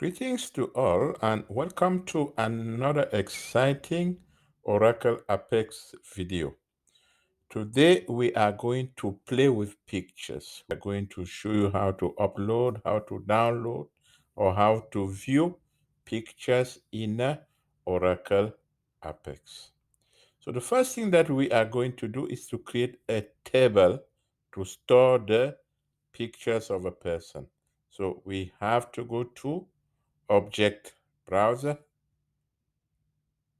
Greetings to all and welcome to another exciting Oracle Apex video. Today we are going to play with pictures. We're going to show you how to upload, how to download, or how to view pictures in Oracle Apex. So the first thing that we are going to do is to create a table to store the pictures of a person. So we have to go to Object Browser.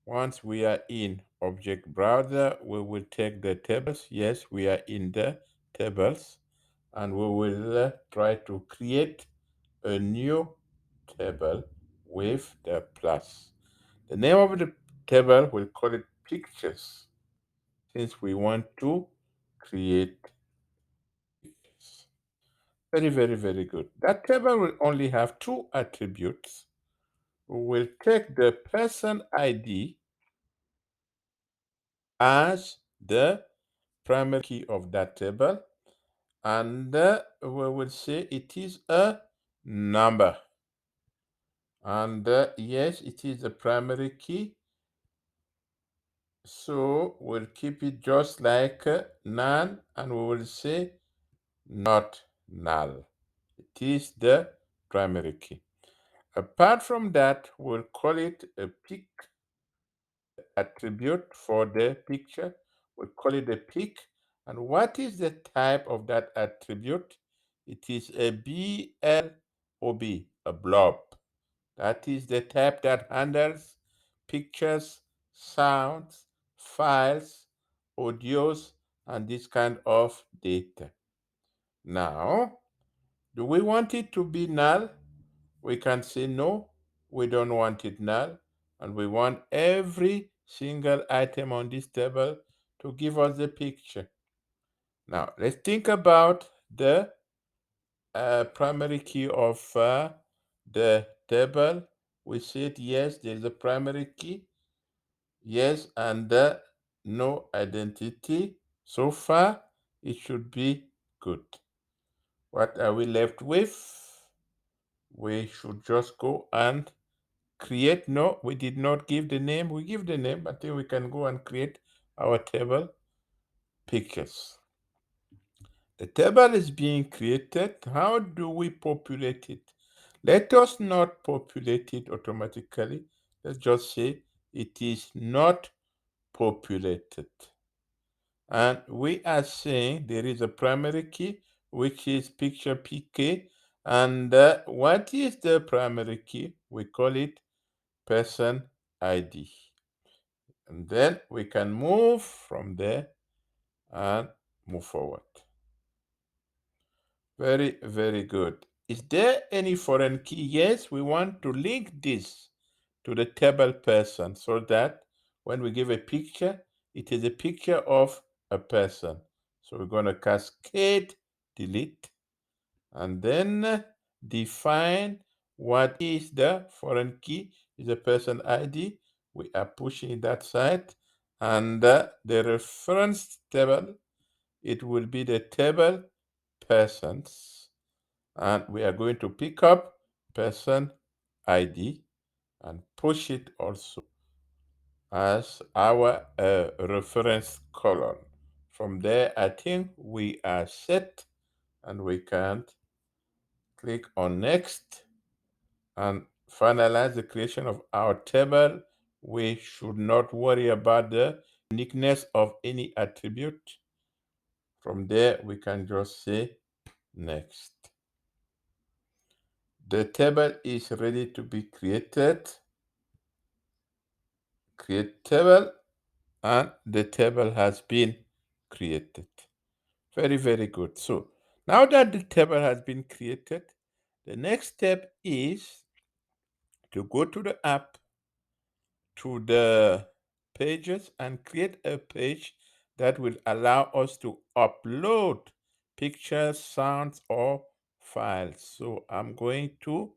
Once we are in Object Browser, we will take the tables. Yes, we are in the tables, and we will try to create a new table with the plus. The name of the table, we'll call it Pictures, since we want to create pictures. Very, very, very good. That table will only have two attributes. We will take the person ID as the primary key of that table, and we will say it is a number. And yes, it is the primary key, so we'll keep it just like none, and we will say not null. It is the primary key. Apart from that, we'll call it a pic attribute for the picture. We call it a pic. And what is the type of that attribute? It is a BLOB, a blob. That is the type that handles pictures, sounds, files, audios, and this kind of data. Now, do we want it to be null? We can say no, we don't want it null, and we want every single item on this table to give us the picture. Now, let's think about the primary key of the table. We said yes, there's a primary key. Yes, and no identity. So far, it should be good. What are we left with? We should just go and create. No, we did not give the name. We give the name. I think we can go and create our table pictures. The table is being created. How do we populate it? Let us not populate it automatically. Let's just say it is not populated. And we are saying there is a primary key, which is picture PK. And what is the primary key? We call it person ID. And then we can move from there and move forward. Very, very good. Is there any foreign key? Yes, we want to link this to the table person so that when we give a picture, it is a picture of a person. So we're going to cascade delete and then define what is the foreign key, is a person ID. We are pushing that side, and the reference table, it will be the table persons, and we are going to pick up person ID and push it also as our reference column. From there, I think we are set, and we can click on next and finalize the creation of our table. We should not worry about the uniqueness of any attribute. From there, we can just say next. The table is ready to be created. Create table, and the table has been created. Very, very good. So now that the table has been created, the next step is to go to the app, to the pages, and create a page that will allow us to upload pictures, sounds, or files. So I'm going to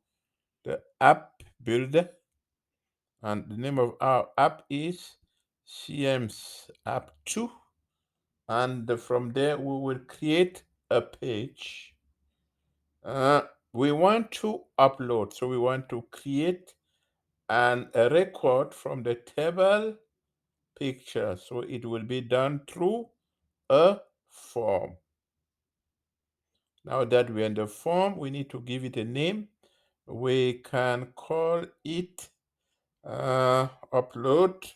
the app builder, and the name of our app is CM's app 2. And from there, we will create a page. we want to upload. So we want to create a record from the table picture. So it will be done through a form. Now that we're in the form, we need to give it a name. We can call it upload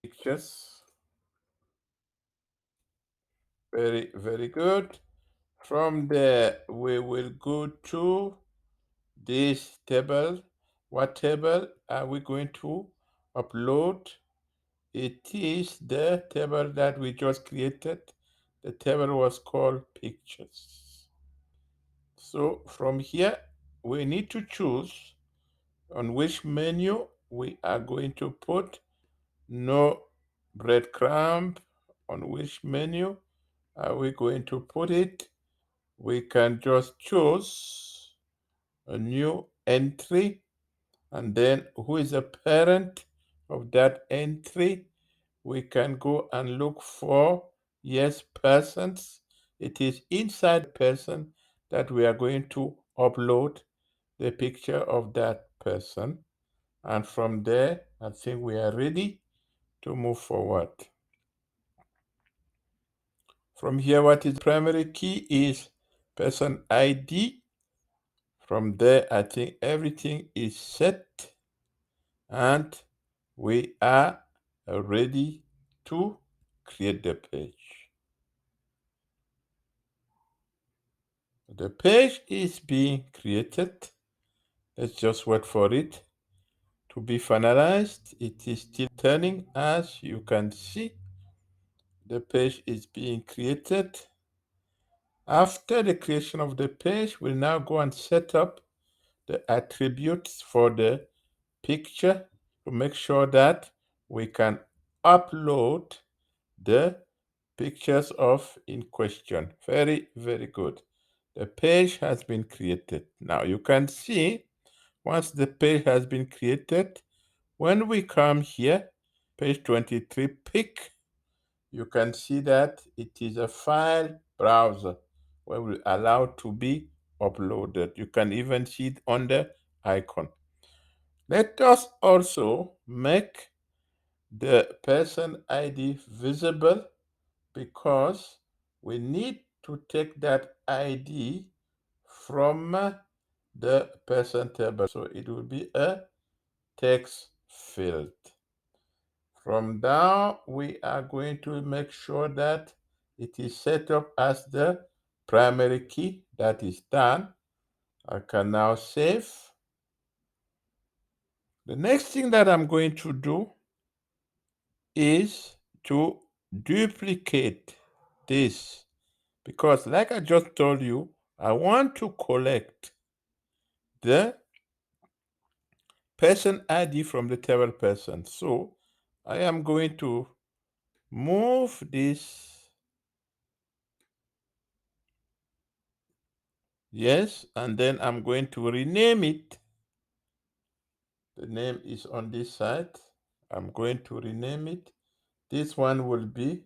pictures. Very, very good. From there, we will go to this table. What table are we going to upload? It is the table that we just created. The table was called pictures. So from here, we need to choose on which menu we are going to put no breadcrumb. On which menu are we going to put it? We can just choose a new entry, and then who is the parent of that entry? We can go and look for, yes, persons. It is inside the person that we are going to upload the picture of that person. And from there, I think we are ready to move forward. From here, what is the primary key is person ID. From there, I think everything is set and we are ready to create the page. The page is being created. Let's just wait for it to be finalized. It is still turning, as you can see. The page is being created. After the creation of the page, we'll now go and set up the attributes for the picture to make sure that we can upload the pictures of in question. Very, very good. The page has been created. Now you can see once the page has been created, when we come here, page 23 pick, you can see that it is a file browser where we allow to be uploaded. You can even see it on the icon. Let us also make the person ID visible because we need to take that ID from the person table. So it will be a text field. From now, we are going to make sure that it is set up as the primary key. That is done. I can now save. The next thing that I'm going to do is to duplicate this because like I just told you, I want to collect the person ID from the table person. So I am going to move this, yes, and then I'm going to rename it. The name is on this side. I'm going to rename it. This one will be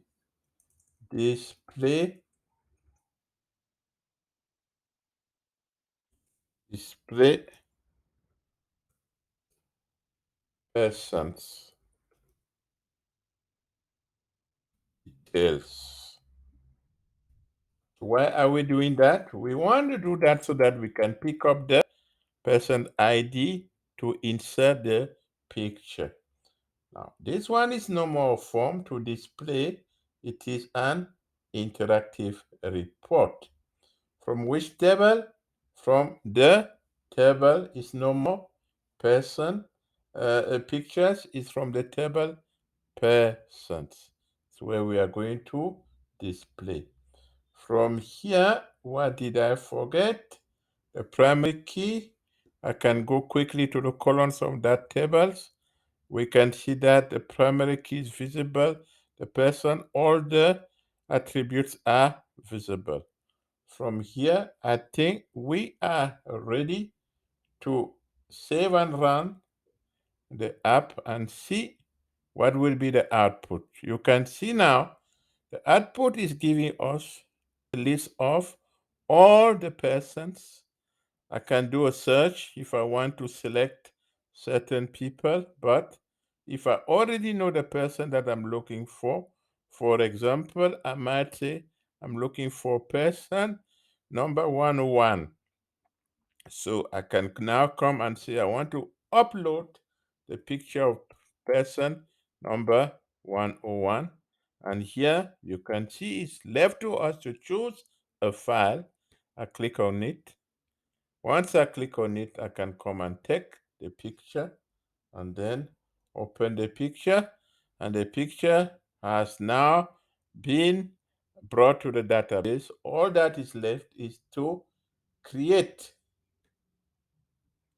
display persons details. Why are we doing that? We want to do that so that we can pick up the person ID to insert the picture. Now, this one is no more a form to display. It is an interactive report. From which table? From the table is no more person. Pictures is from the table persons. It's where we are going to display. From here, what did I forget? The primary key. I can go quickly to the columns of that tables. We can see that the primary key is visible. The person, all the attributes are visible. From here, I think we are ready to save and run the app and see what will be the output. You can see now the output is giving us a list of all the persons. I can do a search if I want to select certain people, but if I already know the person that I'm looking for example, I might say I'm looking for person number 101. So I can now come and say I want to upload the picture of person number 101. And here you can see it's left to us to choose a file. I click on it. Once I click on it, I can come and take the picture and then open the picture. And the picture has now been brought to the database. All that is left is to create.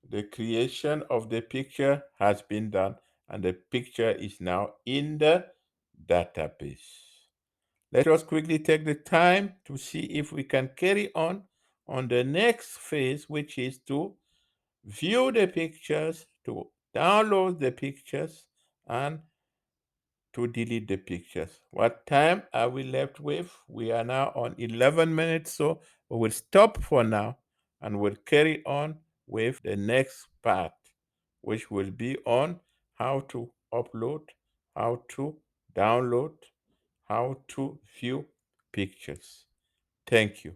The creation of the picture has been done and the picture is now in the database. Let us quickly take the time to see if we can carry on the next phase, which is to view the pictures, to download the pictures, and to delete the pictures. What time are we left with? We are now on 11 minutes, so we will stop for now and we'll carry on with the next part, which will be on how to upload, how to download, how to view pictures. Thank you.